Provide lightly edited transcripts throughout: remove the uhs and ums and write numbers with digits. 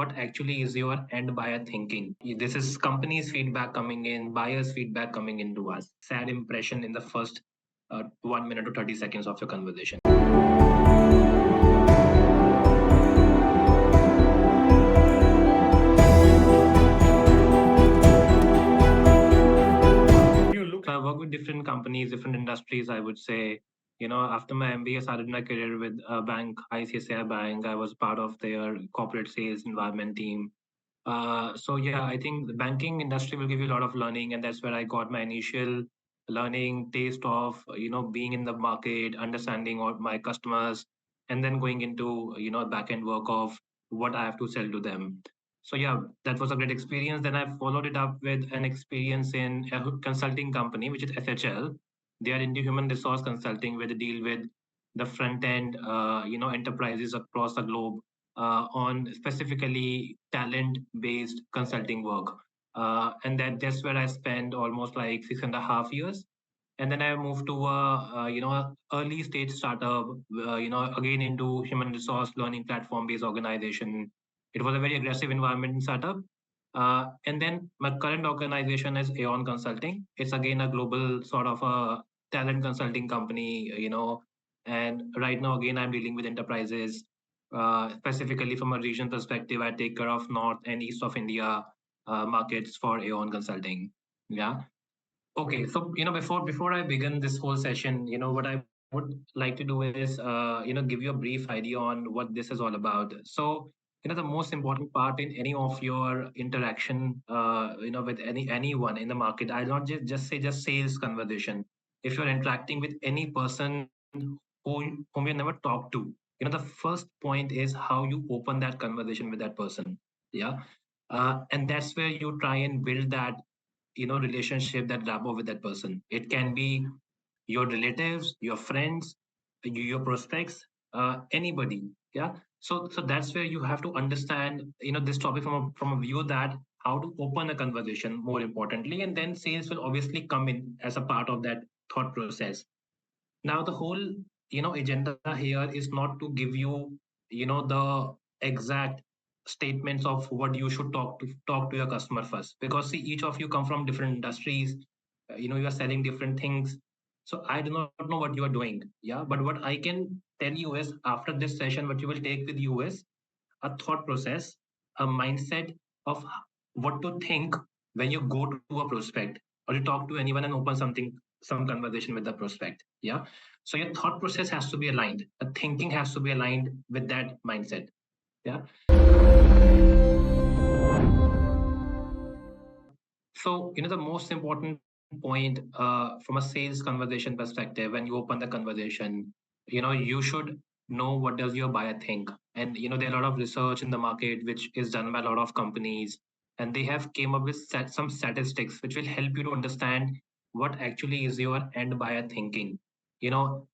what actually is your end buyer thinking. This is companies' feedback coming in, buyers' feedback coming into us. Sad impression in the first 1 minute to 30 seconds of your conversation. I work with different companies, different industries, I would say. After my MBA, I started my career with a bank, ICICI Bank. I was part of their corporate sales environment team. So yeah, I think the banking industry will give you a lot of learning, and that's where I got my initial learning taste of being in the market, understanding all my customers, and then going into back end work of what I have to sell to them. So yeah, that was a great experience. Then I followed it up with an experience in a consulting company, which is FHL. They are into human resource consulting, where they deal with the front end, enterprises across the globe on specifically talent-based consulting work. And that's where I spent almost like 6.5 years. And then I moved to a early stage startup, again into human resource learning platform based organization. It was a very aggressive environment in startup. And then my current organization is Aon Consulting. It's again a global sort of a talent consulting company, and right now again I'm dealing with enterprises. Specifically from a region perspective, I take care of North and East of India markets for Aon Consulting. Yeah. Okay, so before I begin this whole session, what I would like to do is give you a brief idea on what this is all about. So the most important part in any of your interaction, with anyone in the market, I'll not just sales conversation. If you're interacting with any person whom you never talked to, the first point is how you open that conversation with that person. Yeah, and that's where you try and build that relationship, that rapport with that person. It can be your relatives, your friends, your prospects, anybody. Yeah. So that's where you have to understand this topic from a view that how to open a conversation more importantly, and then sales will obviously come in as a part of that thought process. Now the whole agenda here is not to give you the exact statements of what you should talk to your customer first, because see, each of you come from different industries. You are selling different things, so I do not know what you are doing. Yeah, but what I can tell you is, after this session, what you will take with you is a thought process, a mindset of what to think when you go to a prospect or you talk to anyone and open some conversation with the prospect. Yeah. So your thought process has to be aligned. The thinking has to be aligned with that mindset. Yeah. So, the most important point from a sales conversation perspective, when you open the conversation, you should know what does your buyer think. And, there are a lot of research in the market, which is done by a lot of companies, and they have came up with some statistics, which will help you to understand what actually is your end buyer thinking. You know,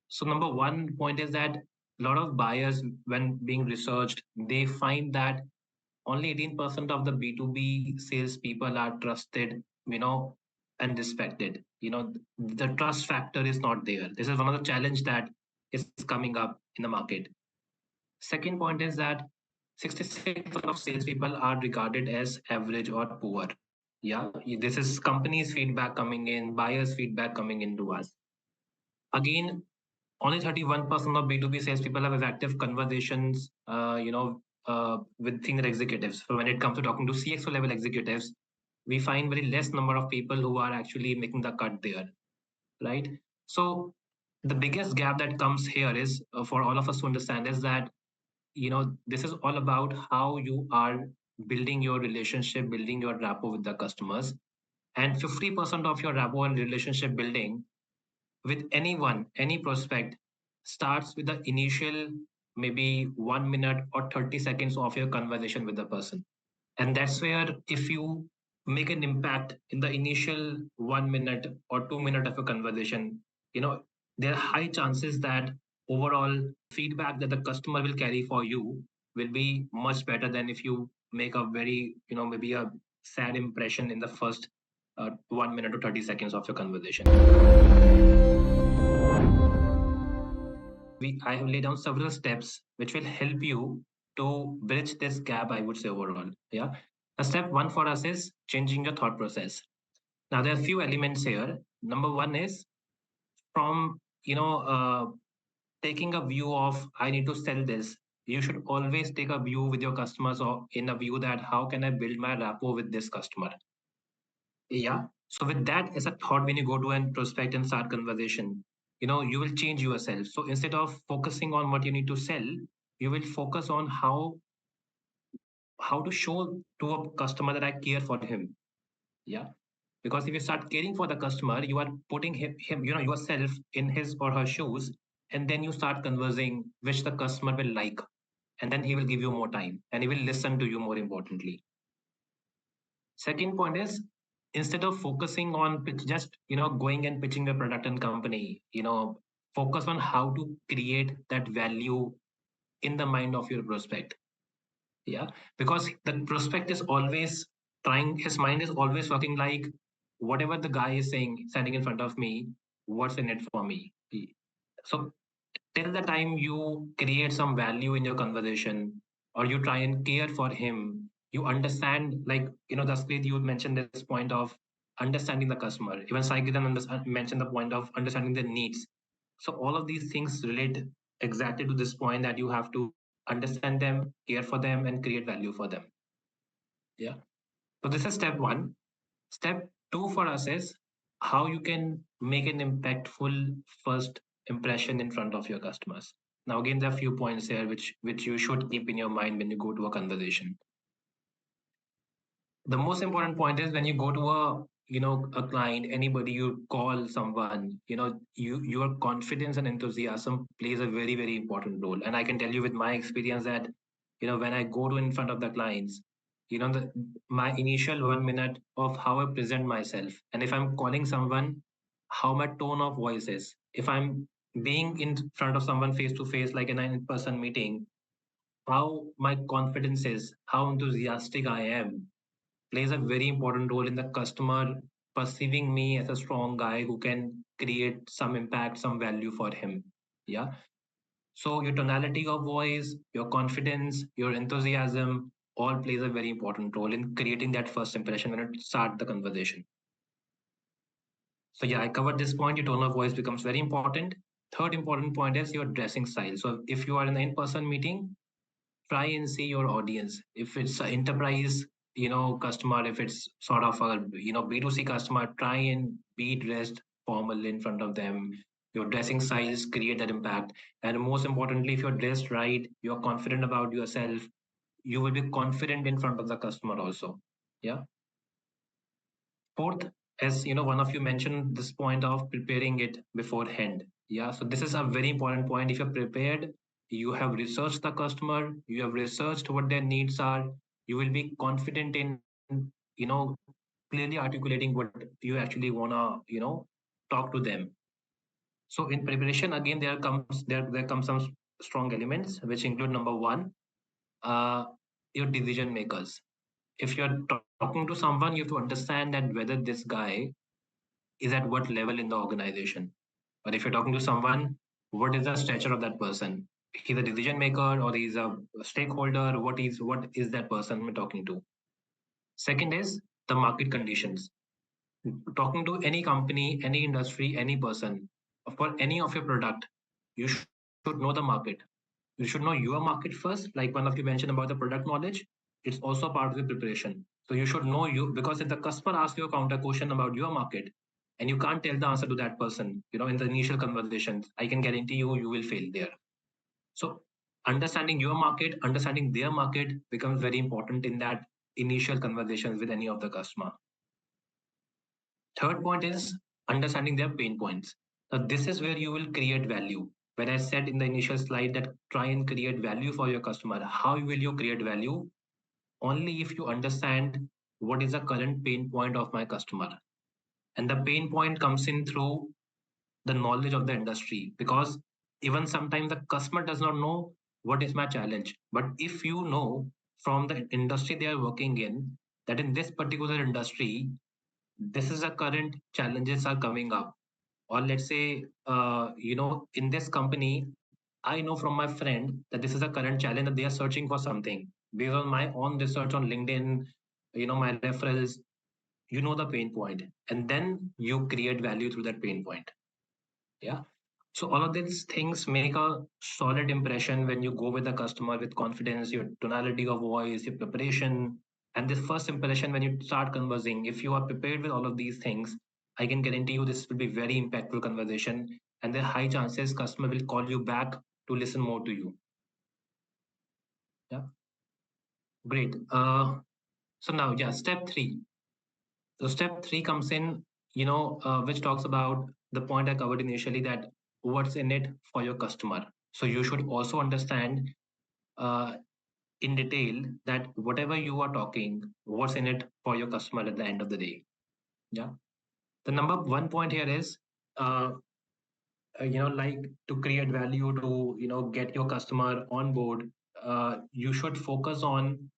so number one point is that a lot of buyers, when being researched, they find that only 18% of the B2B salespeople are trusted, and respected. The trust factor is not there. This is one of the challenge that is coming up in the market. Second point is that 66% of salespeople are regarded as average or poor. Yeah, this is companies' feedback coming in, buyers' feedback coming into us. Again, only 31% of B2B salespeople have effective conversations, with senior executives. So when it comes to talking to CXO level executives, we find very less number of people who are actually making the cut there, right? So the biggest gap that comes here is, for all of us to understand, is that this is all about how you are building your relationship, building your rapport with the customers, and 50% of your rapport and relationship building with anyone, any prospect, starts with the initial maybe 1 minute or 30 seconds of your conversation with the person. And that's where, if you make an impact in the initial 1 minute or 2 minute of a conversation, there are high chances that overall feedback that the customer will carry for you will be much better than if you make a very, maybe a sad impression in the first 1 minute to 30 seconds of your conversation. I have laid down several steps which will help you to bridge this gap, I would say overall. Yeah. Step one for us is changing your thought process. Now, there are a few elements here. Number one is from, taking a view of, I need to sell this. You should always take a view with your customers or in a view that how can I build my rapport with this customer? Yeah. So with that as a thought, when you go to an prospect and start conversation, you will change yourself. So instead of focusing on what you need to sell, you will focus on how to show to a customer that I care for him. Yeah. Because if you start caring for the customer, you are putting him yourself in his or her shoes, and then you start conversing which the customer will like, and then he will give you more time and he will listen to you more importantly. Second point is, instead of focusing on just going and pitching a product and company, focus on how to create that value in the mind of your prospect. Yeah, because the prospect is always trying, his mind is always working like, whatever the guy is saying standing in front of me, what's in it for me? So till the time you create some value in your conversation, or you try and care for him, you understand, like, Daskrit, you mentioned this point of understanding the customer. Even Saikidan mentioned the point of understanding their needs. So all of these things relate exactly to this point, that you have to understand them, care for them, and create value for them. Yeah. So this is step one. Step two for us is how you can make an impactful first impression in front of your customers. Now, again, there are a few points here which you should keep in your mind when you go to a conversation. The most important point is, when you go to a client, anybody, you call someone, your confidence and enthusiasm plays a very, very important role. And I can tell you with my experience that, when I go to in front of the clients, my initial 1 minute of how I present myself, and if I'm calling someone, how my tone of voice is, if I'm being in front of someone face to face, like in an in-person meeting, how my confidence is, how enthusiastic I am, plays a very important role in the customer perceiving me as a strong guy who can create some impact, some value for him. Yeah. So your tonality of voice, your confidence, your enthusiasm all plays a very important role in creating that first impression when you start the conversation. So yeah, I covered this point. Your tone of voice becomes very important. Third important point is your dressing style. So if you are in an in-person meeting, try and see your audience. If it's an enterprise, customer, if it's sort of a, B2C customer, try and be dressed formal in front of them. Your dressing styles create that impact. And most importantly, if you're dressed right, you're confident about yourself, you will be confident in front of the customer also. Yeah. Fourth, as one of you mentioned this point of preparing it beforehand. Yeah, so this is a very important point. If you're prepared, you have researched the customer, you have researched what their needs are, you will be confident in, clearly articulating what you actually wanna, talk to them. So in preparation, again, there comes some strong elements, which include number one, uh, your decision makers. If you're talking to someone, you have to understand that whether this guy is at what level in the organization. Or if you're talking to someone, what is the stature of that person? He's a decision maker or he's a stakeholder. What is that person we're talking to? Second is the market conditions. Talking to any company, any industry, any person, for any of your product, you should know the market. You should know your market first, like one of you mentioned about the product knowledge. It's also part of the preparation. So you should know you, because if the customer asks you a counter question about your market and you can't tell the answer to that person, in the initial conversations, I can guarantee you will fail there. So understanding your market, understanding their market becomes very important in that initial conversations with any of the customer. Third point is understanding their pain points. Now, this is where you will create value. When I said in the initial slide that try and create value for your customer, how will you create value? Only if you understand what is the current pain point of my customer. And the pain point comes in through the knowledge of the industry, because even sometimes the customer does not know what is my challenge. But if you know from the industry they are working in, that in this particular industry, this is the current challenges are coming up, or let's say in this company I know from my friend that this is a current challenge that they are searching for something. Based on my own research on LinkedIn, my referrals, you know the pain point, and then you create value through that pain point. Yeah. So all of these things make a solid impression when you go with the customer with confidence, your tonality of voice, your preparation, and this first impression when you start conversing. If you are prepared with all of these things, I can guarantee you this will be very impactful conversation, and there are high chances customer will call you back to listen more to you. Yeah, great. So now, yeah, step three. So step three comes in, which talks about the point I covered initially, that what's in it for your customer. So you should also understand uh, in detail that whatever you are talking, what's in it for your customer at the end of the day. Yeah. The number one point here is, uh, like to create value to, get your customer on board. You should focus on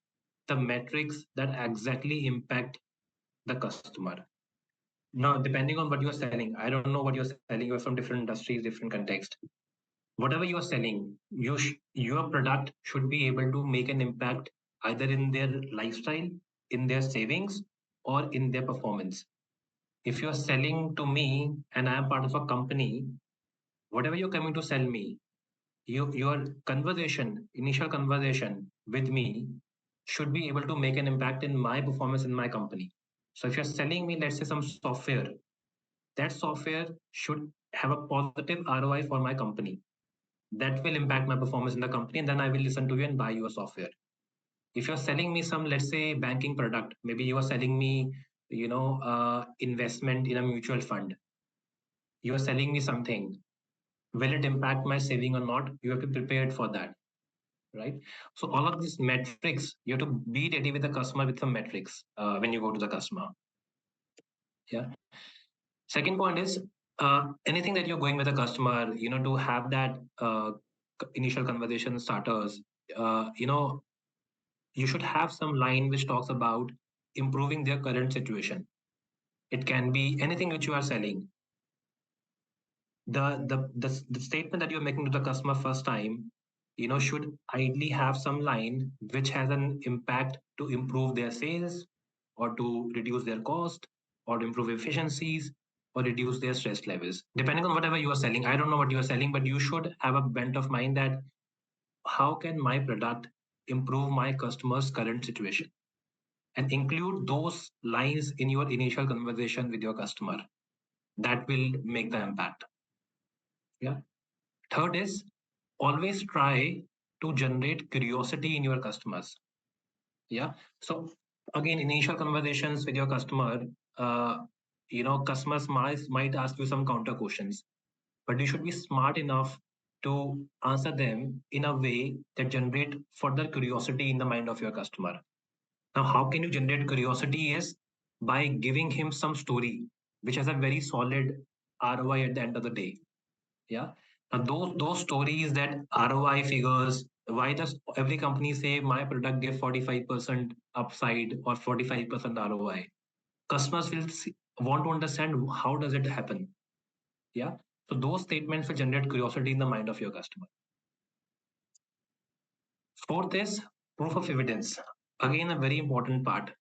the metrics that exactly impact the customer. Now, depending on what you're selling, I don't know what you're selling. You're from different industries, different context. Whatever you are selling, your product should be able to make an impact either in their lifestyle, in their savings, or in their performance. If you're selling to me and I am part of a company, whatever you're coming to sell me, your initial conversation with me should be able to make an impact in my performance in my company. So if you're selling me, let's say some software, that software should have a positive ROI for my company. That will impact my performance in the company, and then I will listen to you and buy your software. If you're selling me some, let's say, banking product, maybe you are selling me, investment in a mutual fund. You are selling me something. Will it impact my saving or not? You have to be prepared for that, right? So all of these metrics, you have to be ready with the customer with some metrics when you go to the customer. Yeah. Second point is anything that you're going with a customer, to have that initial conversation starters. You should have some line which talks about improving their current situation. It can be anything which you are selling. The statement that you're making to the customer first time, should ideally have some line which has an impact to improve their sales, or to reduce their cost, or to improve efficiencies, or reduce their stress levels, depending on whatever you are selling. I don't know what you are selling, but you should have a bent of mind that how can my product improve my customer's current situation, and include those lines in your initial conversation with your customer. That will make the impact. Yeah. Third is always try to generate curiosity in your customers. Yeah. So again, initial conversations with your customer, uh, customers might ask you some counter questions, but you should be smart enough to answer them in a way that generate further curiosity in the mind of your customer. Now, how can you generate curiosity is by giving him some story which has a very solid ROI at the end of the day. Yeah. Now, those stories, that ROI figures, why does every company say my product give 45% upside or 45% ROI? Customers will want to understand how does it happen. Yeah. So those statements will generate curiosity in the mind of your customer. Fourth is proof of evidence. Again, a very important part.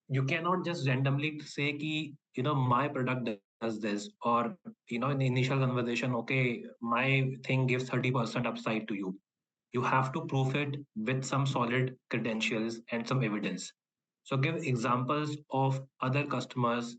You cannot just randomly say ki, my product does this, or in the initial conversation, okay, my thing gives 30% upside to you. You have to prove it with some solid credentials and some evidence. So give examples of other customers,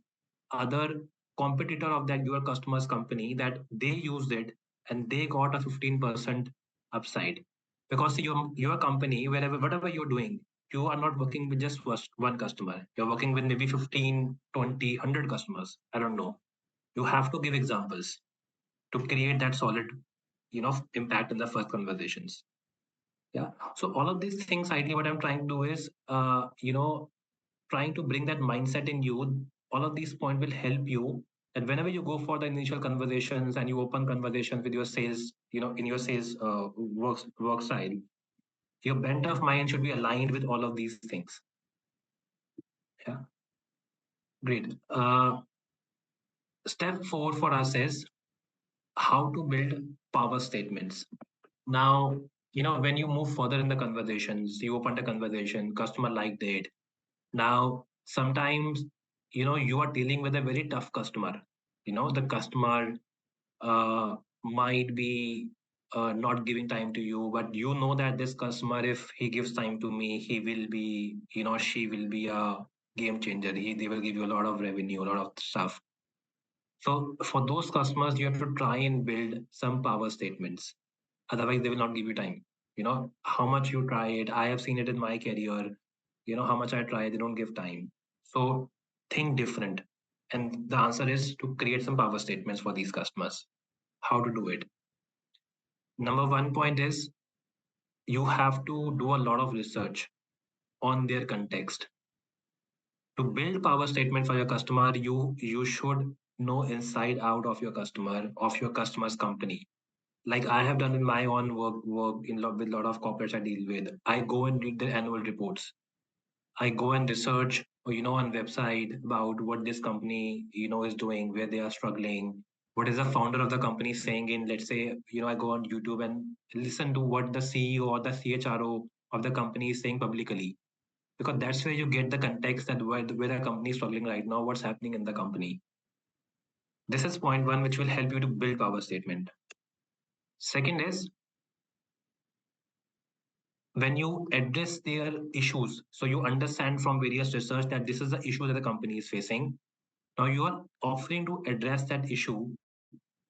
other competitor of that your customer's company, that they used it and they got a 15% upside. Because your company, wherever whatever you're doing, you are not working with just one customer. You're working with maybe 15, 20, 100 customers. I don't know. You have to give examples to create that solid, impact in the first conversations. Yeah. So all of these things, ideally, what I'm trying to do is, trying to bring that mindset in you. All of these points will help you. And whenever you go for the initial conversations and you open conversations with your sales, in your sales work style, your bent of mind should be aligned with all of these things. Yeah. Great. Step four for us is how to build power statements. Now, when you move further in the conversations, you open the conversation, customer liked it. Now, sometimes, you are dealing with a very tough customer. The customer might be not giving time to you, but you know that this customer, if he gives time to me, he will be, she will be a game changer. They will give you a lot of revenue, a lot of stuff. So for those customers, you have to try and build some power statements. Otherwise, they will not give you time. How much you try it. I have seen it in my career. How much I try, they don't give time. So think different. And the answer is to create some power statements for these customers. How to do it? Number one point is you have to do a lot of research on their context. To build power statement for your customer, you should know inside out of your customer, of your customer's company. Like I have done in my own work with a lot of corporates I deal with. I go and read their annual reports. I go and research, on website about what this company, is doing, where they are struggling. What is the founder of the company saying in, let's say, I go on YouTube and listen to what the CEO or the CHRO of the company is saying publicly. Because that's where you get the context that where the company is struggling right now, what's happening in the company. This is point one, which will help you to build power statement. Second is when you address their issues, so you understand from various research that this is the issue that the company is facing. Now you are offering to address that issue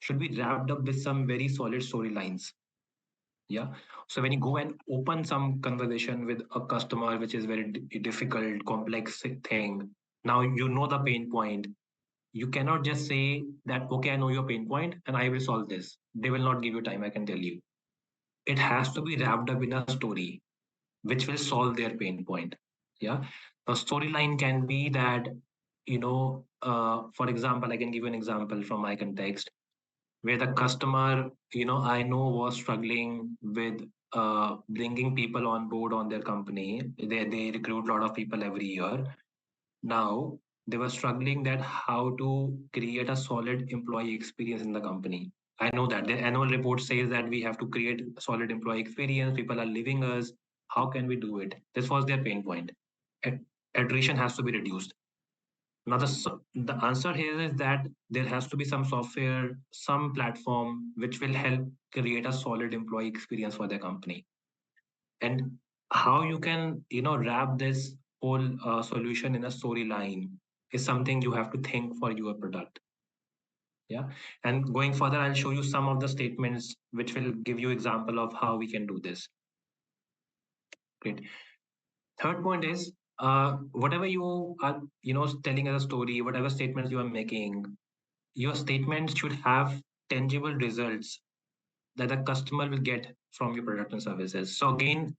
should be wrapped up with some very solid storylines. Yeah. So when you go and open some conversation with a customer, which is very difficult, complex thing, now you know the pain point. You cannot just say that, okay, I know your pain point and I will solve this. They will not give you time, I can tell you. It has to be wrapped up in a story which will solve their pain point. Yeah. A storyline can be that, for example, I can give you an example from my context where the customer, I know was struggling with bringing people on board on their company. They recruit a lot of people every year. Now they were struggling that how to create a solid employee experience in the company. I know that the annual report says that we have to create a solid employee experience. People are leaving us. How can we do it? This was their pain point. At- Attrition has to be reduced. Now the answer here is that there has to be some software, some platform which will help create a solid employee experience for their company. And how you can wrap this whole solution in a storyline is something you have to think for your product. Yeah. And going further, I'll show you some of the statements which will give you example of how we can do this. Great. Third point is whatever you are telling as a story, whatever statements you are making, your statements should have tangible results that the customer will get from your product and services. So again,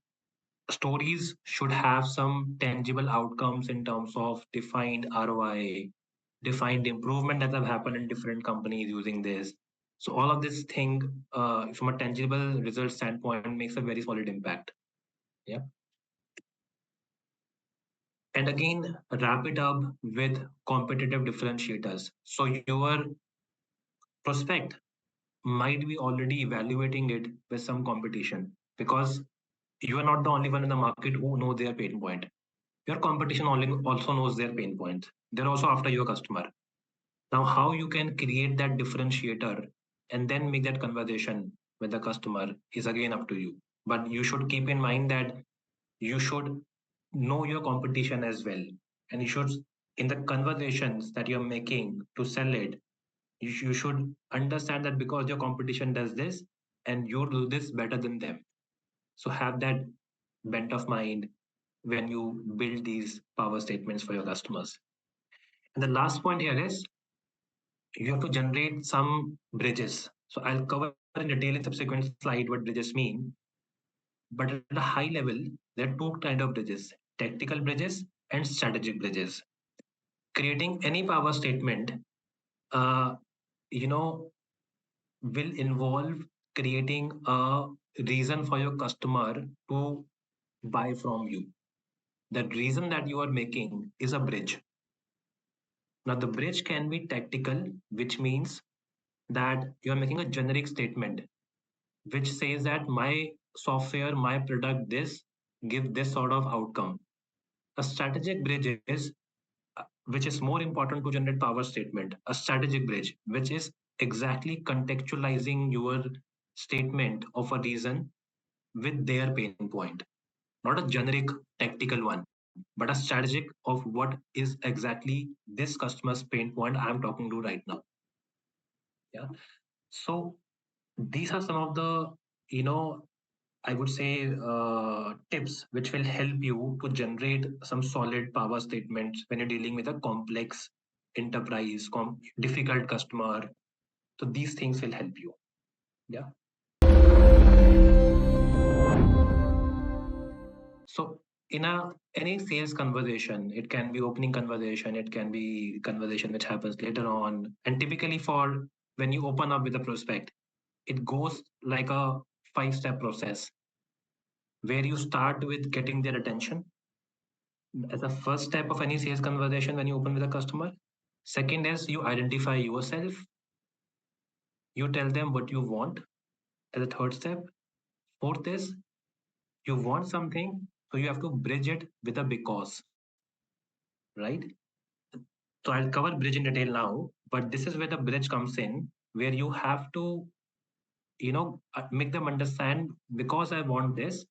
stories should have some tangible outcomes in terms of defined ROI, defined improvement that have happened in different companies using this. So all of this thing, from a tangible result standpoint, makes a very solid impact. Yeah. And again, wrap it up with competitive differentiators. So your prospect might be already evaluating it with some competition because you are not the only one in the market who know their pain point. Your competition only also knows their pain points. They're also after your customer. Now, how you can create that differentiator and then make that conversation with the customer is again up to you. But you should keep in mind that you should know your competition as well. And you should, in the conversations that you're making to sell it, you should understand that because your competition does this and you do this better than them. So have that bent of mind when you build these power statements for your customers. And the last point here is you have to generate some bridges. So I'll cover in detail in subsequent slide what bridges mean. But at a high level, there are two kind of bridges: tactical bridges and strategic bridges. Creating any power statement, uh, you know, will involve creating a reason for your customer to buy from you. That reason that you are making is a bridge. Now, the bridge can be tactical, which means that you are making a generic statement which says that my software, my product, this give this sort of outcome. A strategic bridge is, which is more important to generate power statement, a strategic bridge, which is exactly contextualizing your statement of a reason with their pain point, not a generic tactical one, but a strategic of what is exactly this customer's pain point I'm talking to right now. Yeah. So these are some of the, you know, I would say tips which will help you to generate some solid power statements when you're dealing with a complex enterprise, difficult customer. So these things will help you. Yeah. So in a any sales conversation, it can be opening conversation, it can be conversation which happens later on. And typically for when you open up with a prospect, it goes like a 5-step process where you start with getting their attention as a first step of any sales conversation when you open with a customer. Second is you identify yourself, you tell them what you want as a third step. Fourth is you want something, so you have to bridge it with a because, right? So I'll cover bridge in detail now, but this is where the bridge comes in, where you have to, make them understand because I want this,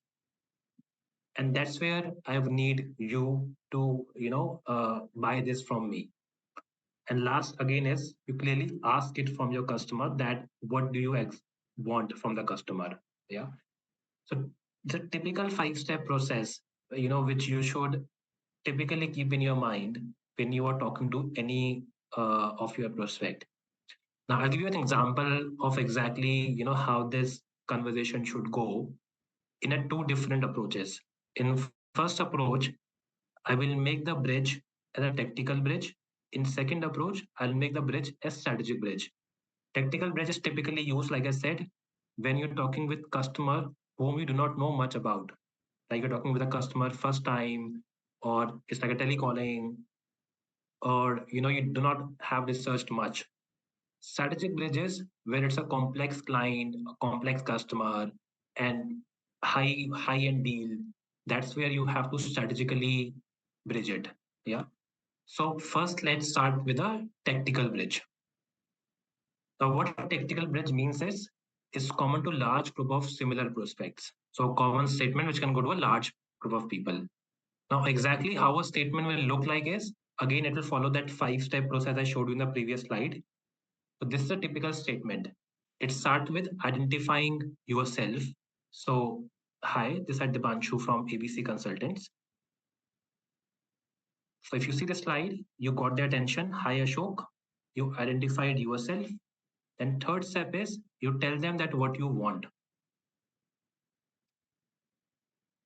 and that's where I need you to, buy this from me. And last again is you clearly ask it from your customer that what do you want from the customer? Yeah. So the typical 5-step process, which you should typically keep in your mind when you are talking to any of your prospect. Now I'll give you an example of exactly, how this conversation should go in a two different approaches. In first approach, I will make the bridge as a tactical bridge. In second approach, I'll make the bridge as strategic bridge. Tactical bridge is typically used, like I said, when you're talking with customer whom you do not know much about. Like you're talking with a customer first time, or it's like a telecalling, or you do not have researched much. Strategic bridges where it's a complex client, a complex customer, and high end deal. That's where you have to strategically bridge it. Yeah. So first, let's start with a tactical bridge. Now, what tactical bridge means is common to large group of similar prospects. So, common statement which can go to a large group of people. Now, exactly how a statement will look like is again it will follow that 5-step process I showed you in the previous slide. So, this is a typical statement. It starts with identifying yourself. So, hi, this is Deepanshu from ABC Consultants. So, if you see the slide, you got their attention. Hi, Ashok. You identified yourself. Then third step is you tell them that what you want.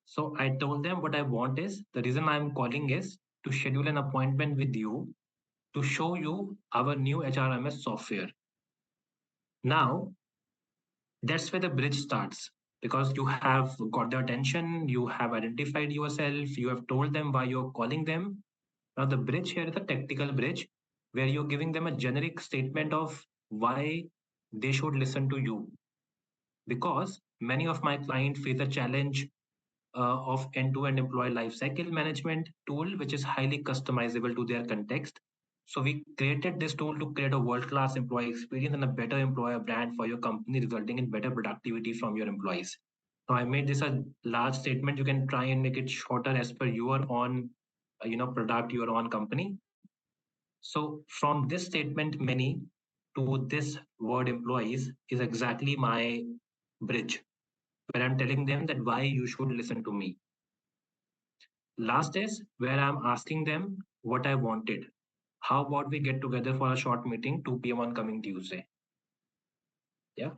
So I told them what I want is the reason I'm calling is to schedule an appointment with you to show you our new HRMS software. Now that's where the bridge starts because you have got their attention, you have identified yourself, you have told them why you're calling them. Now the bridge here is a tactical bridge where you're giving them a generic statement of why they should listen to you. Because many of my clients face a challenge of end-to-end employee lifecycle management tool, which is highly customizable to their context. So we created this tool to create a world-class employee experience and a better employer brand for your company, resulting in better productivity from your employees. Now I made this a large statement. You can try and make it shorter as per your own, product, your own company. So from this statement, many to this word employees is exactly my bridge where I'm telling them that why you should listen to me. Last is where I'm asking them what I wanted. How about we get together for a short meeting 2 p.m. on coming Tuesday? Yeah.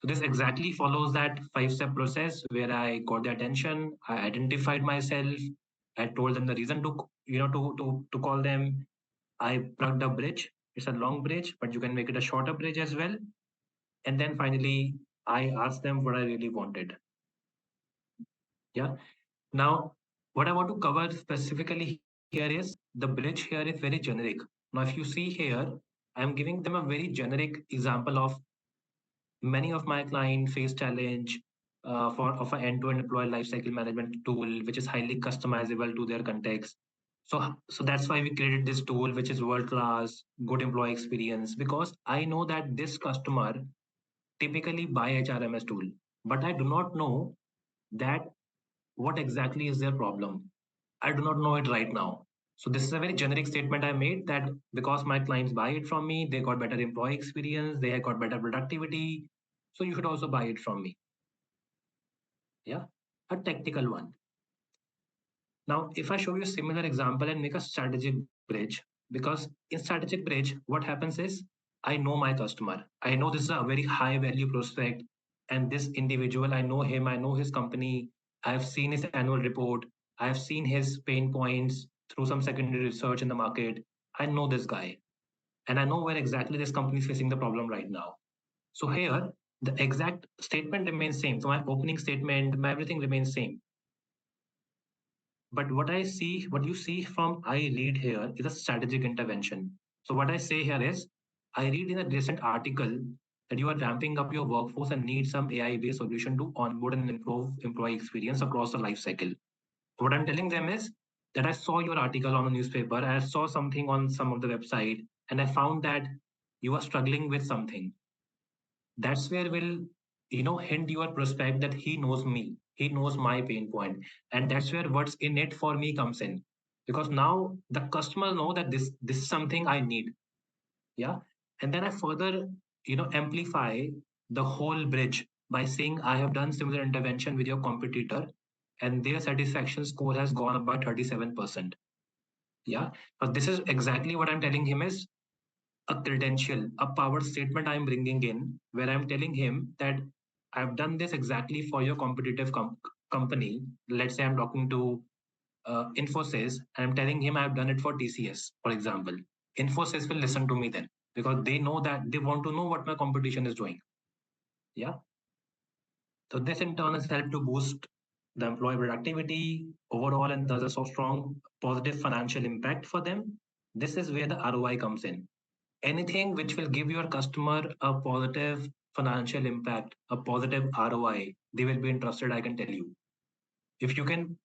So this exactly follows that 5-step process where I got their attention, I identified myself, I told them the reason to to call them. I plugged a bridge. It's a long bridge, but you can make it a shorter bridge as well. And then finally, I asked them what I really wanted. Yeah. Now, what I want to cover specifically here is the bridge here is very generic. Now, if you see here, I'm giving them a very generic example of many of my clients face challenge for of an end-to-end employee lifecycle management tool, which is highly customizable to their context. So that's why we created this tool, which is world class, good employee experience. Because I know that this customer typically buy HRMS tool, but I do not know that what exactly is their problem. I do not know it right now. So this is a very generic statement I made that because my clients buy it from me, they got better employee experience, they have got better productivity. So you should also buy it from me. Yeah, a technical one. Now, if I show you a similar example and make a strategic bridge, because in strategic bridge, what happens is I know my customer. I know this is a very high value prospect, and this individual, I know him, I know his company, I have seen his annual report, I have seen his pain points through some secondary research in the market. I know this guy, and I know where exactly this company is facing the problem right now. So here, the exact statement remains same. So my opening statement, my everything remains same. But what I see, what you see from I read here is a strategic intervention. So what I say here is, I read in a recent article that you are ramping up your workforce and need some AI-based solution to onboard and improve employee experience across the life cycle. What I'm telling them is that I saw your article on a newspaper, I saw something on some of the website, and I found that you are struggling with something. That's where will hint your prospect that he knows me, he knows my pain point, and that's where what's in it for me comes in, because now the customer know that this is something I need. Yeah, and then I further amplify the whole bridge by saying I have done similar intervention with your competitor and their satisfaction score has gone up by 37%. Yeah, but this is exactly what I'm telling him is a credential, a power statement I'm bringing in, where I'm telling him that I've done this exactly for your competitive company. Let's say I'm talking to Infosys, and I'm telling him I've done it for TCS, for example. Infosys will listen to me then because they know that they want to know what my competition is doing. Yeah. So this in turn has helped to boost the employee productivity overall, and thus a so strong positive financial impact for them. This is where the ROI comes in. Anything which will give your customer a positive financial impact, a positive ROI, they will be interested, I can tell you. If you can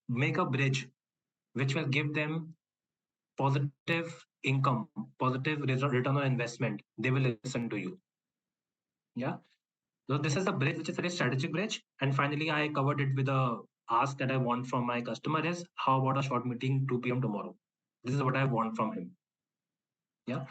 make a bridge which will give them positive income, positive return on investment, they will listen to you. Yeah. So this is a bridge which is a very strategic bridge. And finally, I covered it with a ask that I want from my customer is how about a short meeting 2 p.m. tomorrow? This is what I want from him. Yeah.